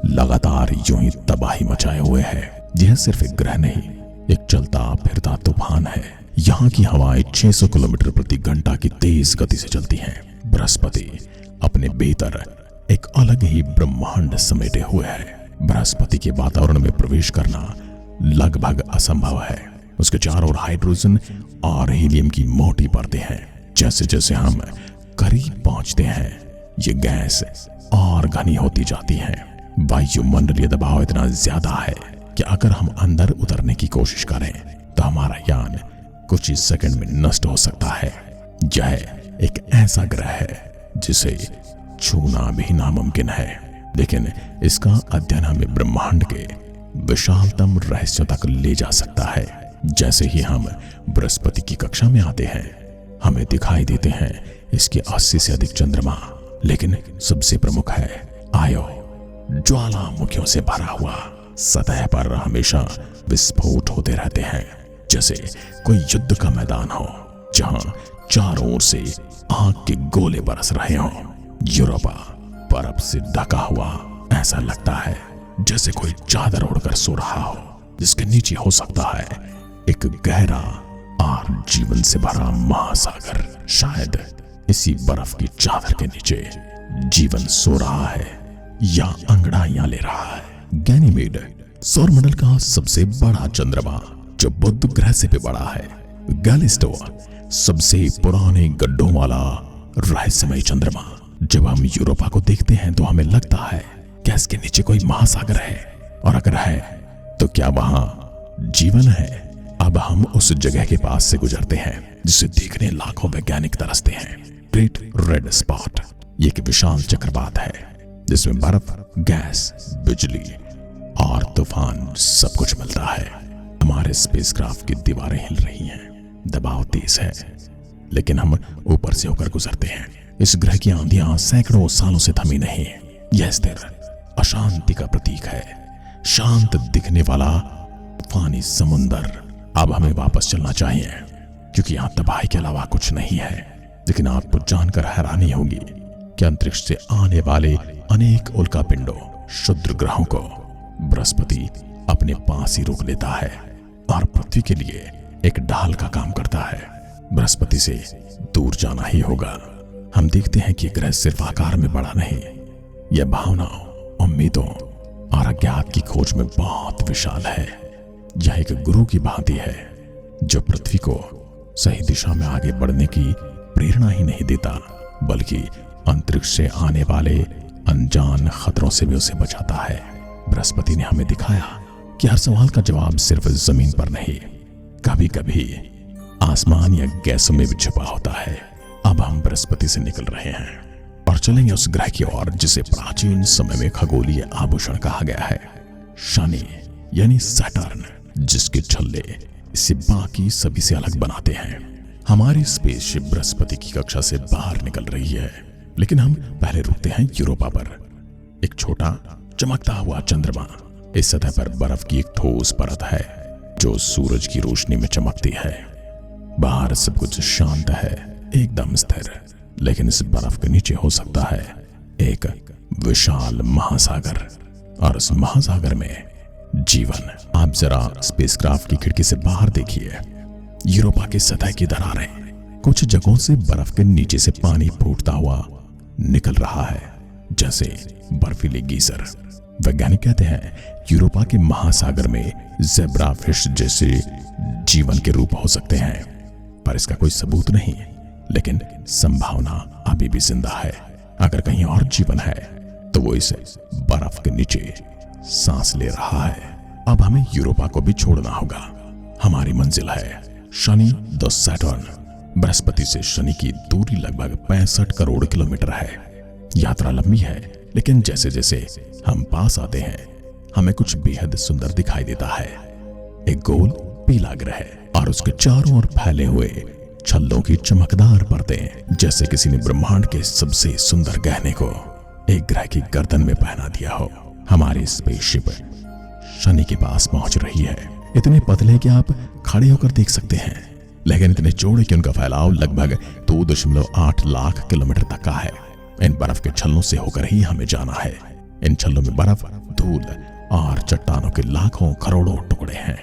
लगातार यूं ही तबाही मचाए हुए है। यह सिर्फ एक ग्रह नहीं, एक चलता फिरता तूफान है। यहाँ की हवाएं 600 किलोमीटर प्रति घंटा की तेज गति से चलती हैं। बृहस्पति अपने भीतर एक अलग ही ब्रह्मांड समेटे हुए है। बृहस्पति के वातावरण में प्रवेश करना लगभग असंभव है। उसके चारों ओर हाइड्रोजन और हीलियम की मोटी परतें हैं। जैसे जैसे हम करीब पहुंचते हैं, ये गैस और घनी होती जाती है। वायुमंडलीय दबाव इतना ज्यादा है कि अगर हम अंदर उतरने की कोशिश करें तो हमारा यान कुछ ही सेकंड में नष्ट हो सकता है। यह एक ऐसा ग्रह है जिसे छूना भी नामुमकिन है, लेकिन इसका अध्ययन हमें ब्रह्मांड के विशालतम रहस्यों तक ले जा सकता है। जैसे ही हम बृहस्पति की कक्षा में आते हैं, हमें दिखाई देते हैं इसके 80 से अधिक चंद्रमा, लेकिन सबसे प्रमुख है आयो, ज्वालामुखियों से भरा हुआ। सतह पर हमेशा विस्फोट होते रहते हैं, जैसे कोई युद्ध का मैदान हो जहां चारों ओर से आग के गोले बरस रहे हों। यूरोपा बर्फ से ढका हुआ ऐसा लगता है जैसे कोई चादर ओढ़कर सो रहा हो, जिसके नीचे हो सकता है एक गहरा और जीवन से भरा महासागर। शायद इसी बर्फ की चादर के नीचे जीवन सो रहा है या अंगड़ाइयां ले रहा है। गैनीमेड सौरमंडल का सबसे बड़ा चंद्रमा जो बुध ग्रह से भी बड़ा है। गैलिस्टो सबसे पुराने गड्ढों वाला रहस्यमय चंद्रमा। जब हम यूरोपा को देखते हैं तो हमें लगता है कि इसके नीचे कोई महासागर है। और अगर है तो क्या वहां जीवन है? अब हम उस जगह के पास से गुजरते हैं जिसे देखने लाखों वैज्ञानिक तरसते हैं। ग्रेट रेड स्पॉट ये एक विशाल चक्रवात है जिसमें बर्फ, गैस, बिजली और तूफान सब कुछ मिलता है। हमारे स्पेसक्राफ्ट की दीवारें हिल रही हैं, दबाव तेज है, लेकिन हम ऊपर से होकर गुजरते हैं। इस ग्रह की आंधियां सैकड़ों सालों से थमी नहीं। यह स्थिर अशांति का प्रतीक है, शांत दिखने वाला तूफानी समुंदर। अब हमें वापस चलना चाहिए क्योंकि यहां तबाही के अलावा कुछ नहीं है। लेकिन आपको जानकर हैरानी होगी कि अंतरिक्ष से आने वाले अनेक उल्कापिंडों, क्षुद्र ग्रहों को बृहस्पति अपने पास ही रोक लेता है और पृथ्वी के लिए एक ढाल का काम करता है। बृहस्पति से दूर जाना ही होगा। हम देखते हैं कि ग्रह सिर्फ आकार में बड़ा नहीं, यह भावनाओं, उम्मीदों और अज्ञात की खोज में बहुत विशाल है। यह एक गुरु की भांति है जो पृथ्वी को सही दिशा में आगे बढ़ने की प्रेरणा ही नहीं देता, बल्कि अंतरिक्ष से आने वाले अनजान खतरों से भी उसे बचाता है। बृहस्पति ने हमें दिखाया कि हर सवाल का जवाब सिर्फ जमीन पर नहीं, कभी कभी आसमान या गैसों में भी छुपा होता है। अब हम बृहस्पति से निकल रहे हैं और चलेंगे उस ग्रह की ओर जिसे प्राचीन समय में खगोलीय आभूषण कहा गया है, शनि यानी सैटर्न, जिसके छल्ले इसे बाकी सभी से अलग बनाते हैं। हमारी स्पेसशिप बृहस्पति की कक्षा से बाहर निकल रही है, लेकिन हम पहले रुकते हैं यूरोपा पर। एक छोटा चमकता हुआ चंद्रमा, इस सतह पर बर्फ की एक ठोस परत है जो सूरज की रोशनी में चमकती है। बाहर सब कुछ शांत है, एकदम स्थिर, लेकिन इस बर्फ के नीचे हो सकता है एक विशाल महासागर, और उस महासागर में जीवन। आप जरा स्पेसक्राफ्ट की खिड़की से बाहर देखिए। यूरोपा की सतह की दरारें, कुछ जगहों से बर्फ के नीचे से पानी फूटता हुआ निकल रहा है, जैसे बर्फीले गीजर। वैज्ञानिक कहते हैं यूरोपा के महासागर में ज़ेब्रा फिश जैसे जीवन के रूप हो सकते हैं, पर इसका कोई सबूत नहीं, लेकिन संभावना अभी भी जिंदा है। अगर कहीं और जीवन है तो वो इस बर्फ के नीचे सांस ले रहा है। अब हमें यूरोपा को भी छोड़ना होगा। हमारी मंजिल है शनि द सैटर्न। बृहस्पति से शनि की दूरी लगभग 65 करोड़ किलोमीटर है। यात्रा लंबी है, लेकिन जैसे जैसे हम पास आते हैं हमें कुछ बेहद सुंदर दिखाई देता है। एक गोल पीला ग्रह और उसके चारों ओर फैले हुए छल्लों की चमकदार परतें, जैसे किसी ने ब्रह्मांड के सबसे सुंदर गहने को एक ग्रह की गर्दन में पहना दिया हो। हमारी स्पेसशिप शनि के पास पहुंच रही है। इतने पतले कि आप खड़े होकर देख सकते हैं, लेकिन इतने चौड़े कि उनका फैलाव लगभग 2.8 लाख किलोमीटर तक का है। इन बर्फ के छल्लों से होकर ही हमें जाना है। इन छल्लों में बर्फ, धूल और चट्टानों के लाखों करोड़ों टुकड़े हैं।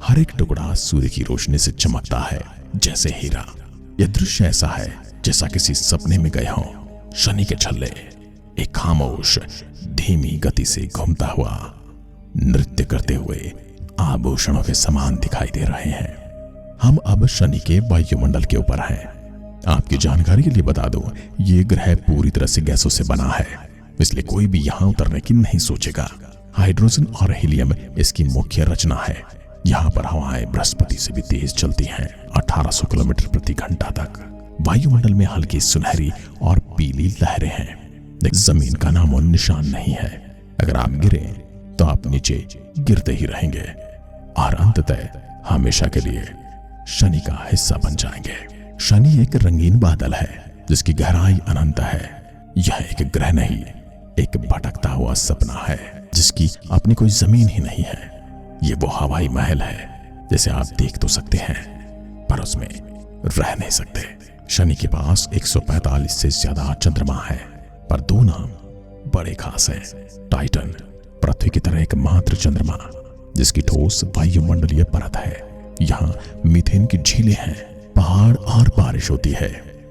हर एक टुकड़ा सूर्य की रोशनी से चमकता है जैसे हीरा। यह दृश्य ऐसा है जैसा किसी सपने में गए हों। शनि के छल्ले एक खामोश, धीमी गति से घूमता हुआ, नृत्य करते हुए आभूषणों के समान दिखाई दे रहे हैं। हम अब शनि के वायुमंडल के ऊपर हैं। आपकी जानकारी के लिए बता दूं, ये ग्रह पूरी तरह से गैसों से बना है, इसलिए कोई भी यहाँ उतरने की नहीं सोचेगा। हाइड्रोजन और हीलियम इसकी मुख्य रचना है। यहाँ पर हवाएं बृहस्पति से भी तेज चलती हैं, 1800 किलोमीटर प्रति घंटा तक। वायुमंडल में हल्की सुनहरी और पीली लहरें हैं। जमीन का नामो निशान नहीं है। अगर आप गिरे तो आप नीचे गिरते ही रहेंगे और अंततः हमेशा के लिए शनि का हिस्सा बन जाएंगे। शनि एक रंगीन बादल है जिसकी गहराई अनंत है। यह एक ग्रह नहीं, एक भटकता हुआ सपना है जिसकी अपनी कोई जमीन ही नहीं है। ये वो हवाई महल है जिसे आप देख तो सकते हैं, पर उसमें रह नहीं सकते। शनि के पास 145 से ज्यादा चंद्रमा है, पर दो नाम बड़े खास हैं। टाइटन, पृथ्वी की तरह एक मात्र चंद्रमा जिसकी ठोस वायुमंडलीय परत है। यहाँ मीथेन की झीलें हैं, पहाड़ और बारिश होती है,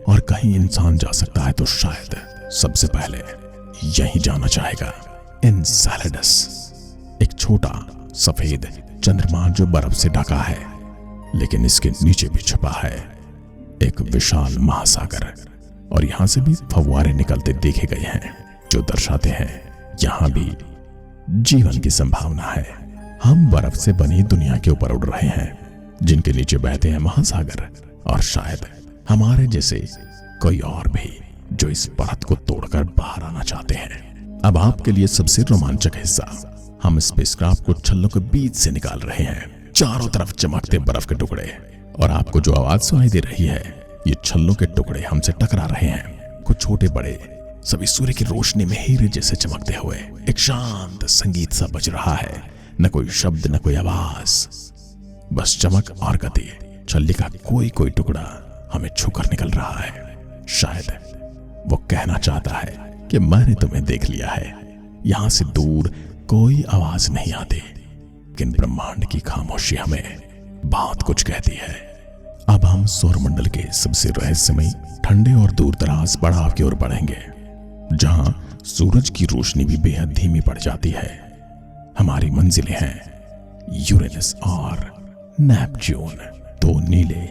और कहीं इंसान जा सकता है तो शायद सबसे पहले यही जाना चाहेगा। एनसेलेडस, एक छोटा सफेद चंद्रमा जो बर्फ से ढका है, लेकिन इसके नीचे भी छुपा है एक विशाल महासागर, और यहां से भी फव्वारे निकलते देखे गए हैं जो दर्शाते हैं यहां भी जीवन की संभावना है। हम बर्फ से बनी दुनिया के ऊपर उड़ रहे हैं, जिनके नीचे बहते हैं महासागर, और शायद हमारे जैसे कोई और भी जो इस परत को तोड़कर बाहर आना चाहते हैं। अब आपके लिए सबसे रोमांचक हिस्सा, हम स्पेसक्राफ्ट को छल्लों के बीच से निकाल रहे हैं। चारों तरफ चमकते बर्फ के टुकड़े, और आपको जो आवाज सुनाई दे रही है, ये छल्लों के टुकड़े हमसे टकरा रहे हैं। कुछ छोटे बड़े सभी सूर्य की रोशनी में हीरे जैसे चमकते हुए एक शांत संगीत सा बज रहा है। न कोई शब्द, न कोई आवाज, बस चमक और गति। छल्ले का कोई कोई टुकड़ा हमें छूकर निकल रहा है। शायद वो कहना चाहता है कि मैंने तुम्हें देख लिया है। यहां से दूर कोई आवाज नहीं आती, लेकिन ब्रह्मांड की खामोशी हमें बहुत कुछ कहती है। अब हम सौरमंडल के सबसे रहस्यमयी, ठंडे और दूर दराज पड़ाव की ओर बढ़ेंगे, जहां सूरज की रोशनी भी बेहद धीमी पड़ जाती है। हमारी मंजिलें हैं यूरेनस और नेपच्यून, दो नीले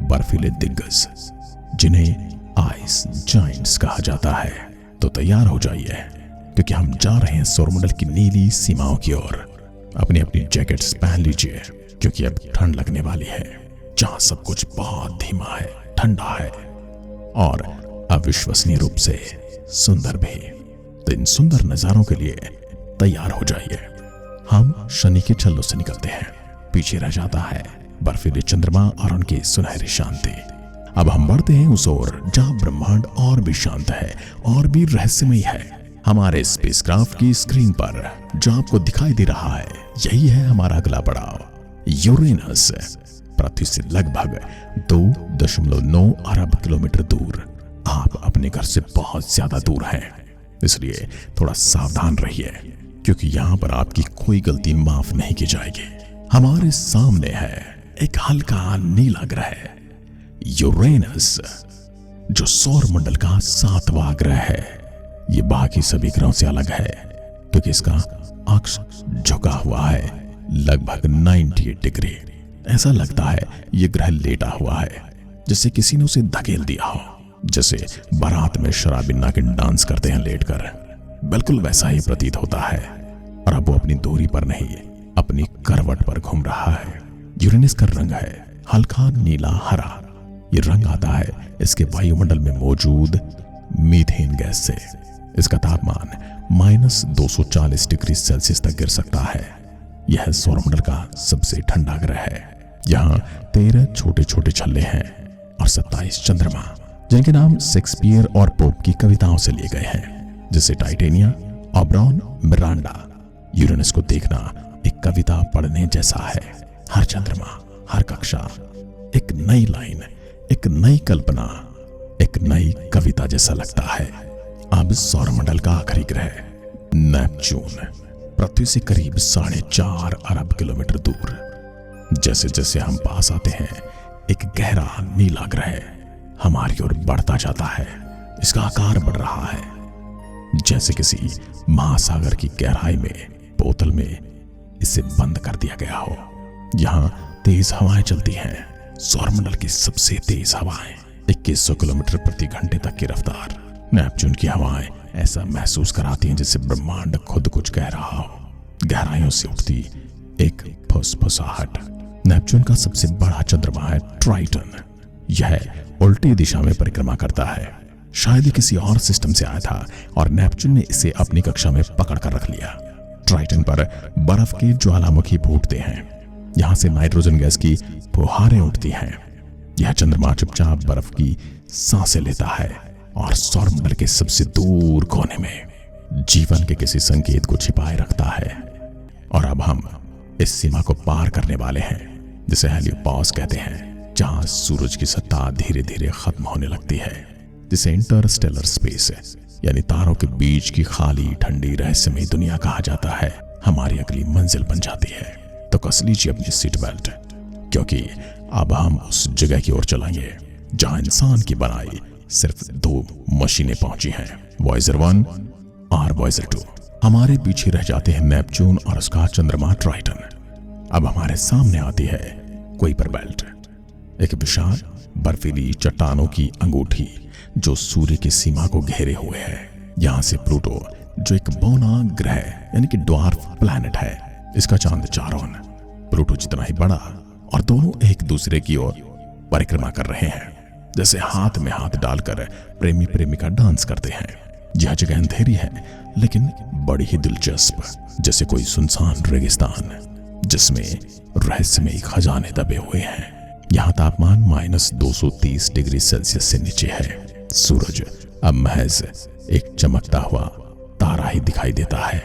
बर्फीले दिग्गज जिन्हें आइस जायंट्स कहा जाता है। तो तैयार हो जाइए, क्योंकि हम जा रहे हैं सौरमंडल की नीली सीमाओं की ओर। अपनी अपनी जैकेट्स पहन लीजिए, क्योंकि अब ठंड लगने वाली है, जहां सब कुछ बहुत धीमा है, ठंडा है और अविश्वसनीय रूप से सुंदर भी। तो इन सुंदर नजारों के लिए तैयार हो जाइए। हम शनि के छल्लों से निकलते हैं। पीछे रह जाता है बर्फीले चंद्रमा और उनकी सुनहरी शांति। अब हम बढ़ते हैं उस ओर जहां ब्रह्मांड और भी शांत है और भी रहस्यमयी है। हमारे स्पेसक्राफ्ट की स्क्रीन पर जो आपको दिखाई दे रहा है, यही है हमारा अगला पड़ाव, यूरेनस। पृथ्वी से लगभग 2.9 अरब किलोमीटर दूर। आप अपने घर से बहुत ज्यादा दूर हैं, इसलिए थोड़ा सावधान रहिए, क्योंकि यहाँ पर आपकी कोई गलती माफ नहीं की जाएगी। हमारे सामने है एक हल्का नीला ग्रह, यूरेनस, जो सौरमंडल का 7वां ग्रह है। ये बाकी सभी ग्रहों से अलग है, क्योंकि इसका अक्ष झुका हुआ है लगभग 98 डिग्री। ऐसा लगता है ये ग्रह लेटा हुआ है, जैसे किसी ने उसे धकेल दिया हो, जैसे बारात में शराबी नागिन डांस करते हैं लेटकर। बिल्कुल वैसा ही प्रतीत होता है। और अब वो अपनी दूरी पर नहीं, अपनी करवट पर घूम रहा है। यूरेनस का रंग है हल्का नीला हरा। ये रंग आता है इसके वायुमंडल में मौजूद मीथेन गैस से। इसका तापमान -240 डिग्री सेल्सियस तक गिर सकता है। यह सौरमंडल का सबसे ठंडा ग्रह है। यहाँ 13 छोटे छोटे छल्ले हैं और 27 चंद्रमा, जिनके नाम शेक्सपियर और पोप की कविताओं से लिए गए हैं, जैसे टाइटेनिया, ऑब्रॉन, मिरांडा। यूरेनस को देखना एक कविता पढ़ने जैसा है। हर चंद्रमा, हर कक्षा एक नई लाइन, एक नई कल्पना, एक नई कविता जैसा लगता है। अब सौरमंडल का आखिरी ग्रह नेपच्यून, पृथ्वी से करीब 4.5 अरब किलोमीटर दूर। जैसे जैसे हम पास आते हैं, एक गहरा नीला ग्रह हमारी ओर बढ़ता जाता है। इसका आकार बढ़ रहा है, जैसे किसी महासागर की गहराई में बोतल में इसे बंद कर दिया गया हो। यहाँ तेज हवाएं चलती हैं, सौरमंडल की सबसे तेज हवाएं, 2100 किलोमीटर प्रति घंटे तक की रफ्तार। नेपच्यून की हवाएं ऐसा महसूस कराती हैं जैसे ब्रह्मांड खुद कुछ कह रहा हो। गहराइयों से उठती एक फुसफुसाहट। नेपच्यून का सबसे बड़ा चंद्रमा है ट्राइटन। यह उल्टी दिशा में परिक्रमा करता है। शायद ही किसी और सिस्टम से आया था और नेपच्यून ने इसे अपनी कक्षा में पकड़ कर रख लिया। ट्राइटन पर बर्फ के ज्वालामुखी फूटते हैं। यहाँ से नाइट्रोजन गैस की फुहारें उठती हैं। यह चंद्रमा चुपचाप बर्फ की सांसें लेता है और सौरमंडल के सबसे दूर कोने में जीवन के किसी संकेत को छिपाए रखता है। और अब हम इस सीमा को पार करने वाले हैं, जिसे हेलियोपॉज कहते हैं, जहां सूरज की सत्ता धीरे धीरे खत्म होने लगती है, जिसे इंटरस्टेलर स्पेस यानी तारों के बीच की खाली ठंडी रहस्यमयी दुनिया कहा जाता है। हमारी अगली मंजिल बन जाती है। तो कस लीजिए अपनी सीट बेल्ट, क्योंकि अब हम उस जगह की ओर चलेंगे जहां इंसान की बनाई सिर्फ 2 मशीनें पहुंची हैं, वॉयजर 1 और वॉयजर 2। हमारे पीछे रह जाते हैं नेपच्यून और उसका चंद्रमा ट्राइटन। अब हमारे सामने आती है कुइपर बेल्ट, एक विशाल बर्फीली चट्टानों की अंगूठी जो सूर्य की सीमा को घेरे हुए है। यहाँ से प्लूटो जो एक बौना ग्रह यानी कि ड्वार्फ प्लैनेट है। इसका चांद चारोन प्लूटो जितना ही बड़ा और दोनों एक दूसरे की ओर परिक्रमा कर रहे हैं, जैसे हाथ में हाथ डालकर प्रेमी प्रेमिका डांस करते हैं। यह जगह अंधेरी है लेकिन बड़ी ही दिलचस्प, जैसे कोई सुनसान रेगिस्तान जिसमें रहस्यमयी खजाने दबे हुए हैं। यहाँ तापमान -230 डिग्री सेल्सियस से नीचे है। सूरज अब महज एक चमकता हुआ तारा ही दिखाई देता है।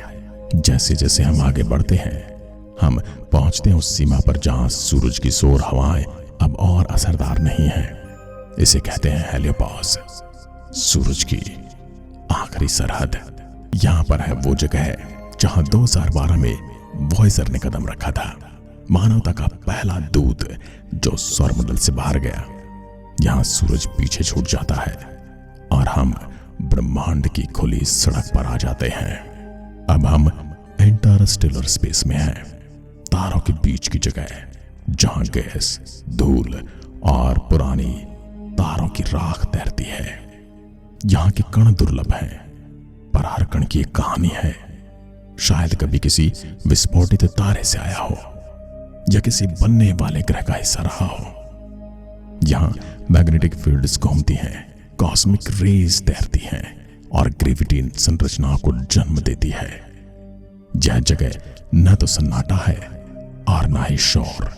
जैसे जैसे हम आगे बढ़ते हैं हम पहुंचते हैं उस सीमा पर जहां सूरज की शोर हवाएं अब और असरदार नहीं है। इसे कहते हैं हेलियोपॉज, सूरज की आखिरी सरहद। यहाँ पर है वो जगह जहां 2012 में वॉयेजर ने कदम रखा था, मानवता का पहला दूत जो सौरमंडल से बाहर गया। यहाँ सूरज पीछे छूट जाता है और हम ब्रह्मांड की खुली सड़क पर आ जाते हैं। अब हम इंटरस्टेलर स्पेस में हैं, तारों के बीच की जगह जहां गैस, धूल और पुरानी तारों की राख तैरती है। यहाँ के कण दुर्लभ हैं, पर हर कण की एक कहानी है। शायद कभी किसी विस्फोटित तारे से आया हो या किसी बनने वाले ग्रह का हिस्सा रहा हो। यहाँ मैग्नेटिक फील्ड्स घूमती हैं, कॉस्मिक रेज तैरती हैं और ग्रेविटी संरचनाओं को जन्म देती है। यह जगह न तो सन्नाटा है और न ही शोर।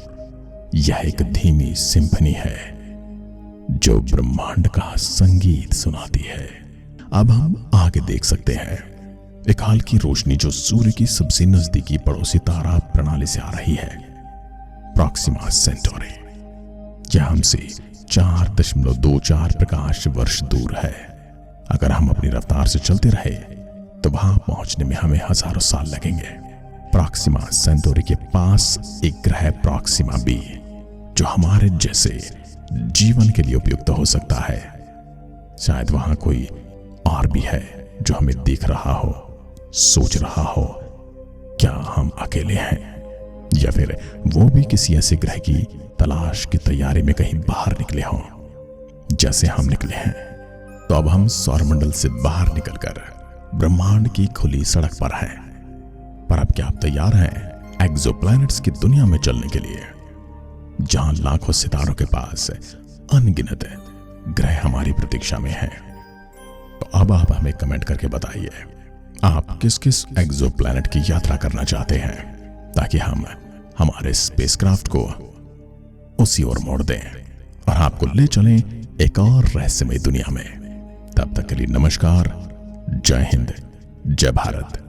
यह एक धीमी सिम्फनी है जो ब्रह्मांड का संगीत सुनाती है। अब हम आगे देख सकते हैं एक हल्की रोशनी जो सूर्य की सबसे नजदीकी पड़ोसी तारा प्रणाली से आ रही है, प्रॉक्सिमा सेंटोरी। यह हमसे 4.24 प्रकाश वर्ष दूर है। अगर हम अपनी रफ्तार से चलते रहे तो वहां पहुंचने में हमें हजारों साल लगेंगे। प्रॉक्सिमा सेंटोरी के पास एक ग्रह प्रॉक्सिमा बी, जो हमारे जैसे जीवन के लिए उपयुक्त हो सकता है। शायद वहां कोई और भी है जो हमें देख रहा हो, सोच रहा हो क्या हम अकेले हैं, या फिर वो भी किसी ऐसे ग्रह की तलाश की तैयारी में कहीं बाहर निकले हों जैसे हम निकले हैं। तो अब हम सौरमंडल से बाहर निकलकर ब्रह्मांड की खुली सड़क पर हैं। पर अब क्या आप तैयार हैं एक्सोप्लैनेट्स की दुनिया में चलने के लिए, जहां लाखों सितारों के पास अनगिनत ग्रह हमारी प्रतीक्षा में हैं? तो अब आप हमें कमेंट करके बताइए आप किस किस एक्सोप्लैनेट की यात्रा करना चाहते हैं, ताकि हम हमारे स्पेसक्राफ्ट को उसी ओर मोड़ दें और आपको ले चलें एक और रहस्यमय दुनिया में। तब तक के लिए नमस्कार, जय हिंद, जय भारत।